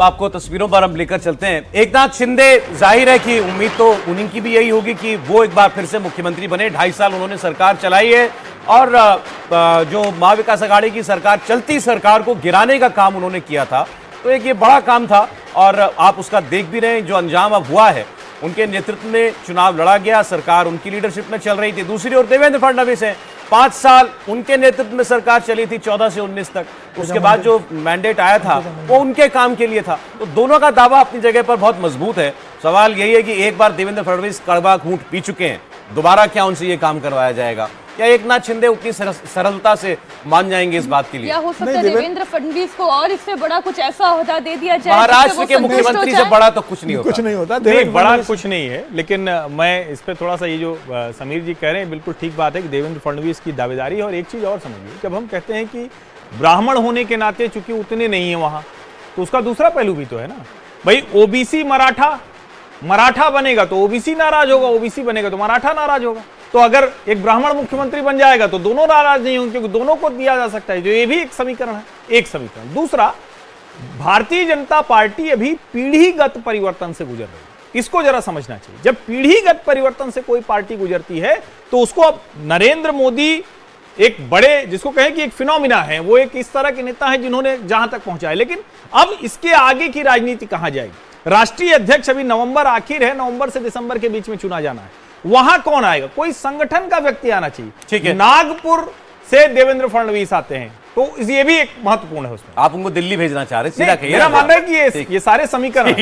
आपको तस्वीरों पर हम लेकर चलते हैं। एकनाथ शिंदे, जाहिर है कि उम्मीद तो उन्हीं की भी यही होगी कि वो एक बार फिर से मुख्यमंत्री बने। 2.5 साल उन्होंने सरकार चलाई है और जो महाविकास आघाड़ी की सरकार, चलती सरकार को गिराने का काम उन्होंने किया था, तो एक ये बड़ा काम था और आप उसका देख भी रहे हैं जो अंजाम अब हुआ है। उनके नेतृत्व में चुनाव लड़ा गया, सरकार उनकी लीडरशिप में चल रही थी। दूसरी ओर देवेंद्र फडणवीस हैं, 5 साल उनके नेतृत्व में सरकार चली थी, 14 से 19 तक। उसके बाद जो मैंडेट आया था वो उनके काम के लिए था। तो दोनों का दावा अपनी जगह पर बहुत मजबूत है। सवाल यही है कि एक बार देवेंद्र फडणवीस कड़वा घूंट पी चुके हैं, दोबारा क्या उनसे ये काम करवाया जाएगा? क्या एकनाथ शिंदे उतनी सरलता से मान जाएंगे इस बात के लिए? क्या हो सकता है देवेंद्र फडणवीस को और इससे बड़ा कुछ ऐसा ओहदा दे दिया जाए? महाराष्ट्र के मुख्यमंत्री से बड़ा तो कुछ नहीं होता। कुछ नहीं होता, बड़ा कुछ नहीं है। लेकिन मैं इस पे थोड़ा सा, ये जो समीर जी कह रहे हैं बिल्कुल ठीक बात है कि देवेंद्र फडणवीस की दावेदारी है। और एक चीज और समझिए, जब हम कहते हैं कि ब्राह्मण होने के नाते चूंकि उतने नहीं है वहां, तो उसका दूसरा पहलू भी तो है ना भाई। ओबीसी मराठा बनेगा तो ओबीसी नाराज होगा, ओबीसी बनेगा तो मराठा नाराज होगा। तो अगर एक ब्राह्मण मुख्यमंत्री बन जाएगा तो दोनों नाराज नहीं होंगे, क्योंकि दोनों को दिया जा सकता है। जो ये भी एक समीकरण है, एक समीकरण। दूसरा, भारतीय जनता पार्टी अभी पीढ़ीगत परिवर्तन से गुजर रही है, इसको जरा समझना चाहिए। जब पीढ़ीगत परिवर्तन से कोई पार्टी गुजरती है तो उसको अब नरेंद्र मोदी एक बड़े, जिसको कहें कि एक फिनोमिना है, वो एक इस तरह के नेता है जिन्होंने जहां तक पहुंचा है। लेकिन अब इसके आगे की राजनीति कहां जाएगी? राष्ट्रीय अध्यक्ष अभी नवंबर आखिर है, नवंबर से दिसंबर के बीच में चुना जाना है। वहां कौन आएगा? कोई संगठन का व्यक्ति आना चाहिए। ठीक है, नागपुर से देवेंद्र फडणवीस आते हैं, तो ये भी एक महत्वपूर्ण है उसमें। आप उनको दिल्ली भेजना चाह रहे हैं, सीधा कहिए। मेरा मानना है कि ये सारे समीकरण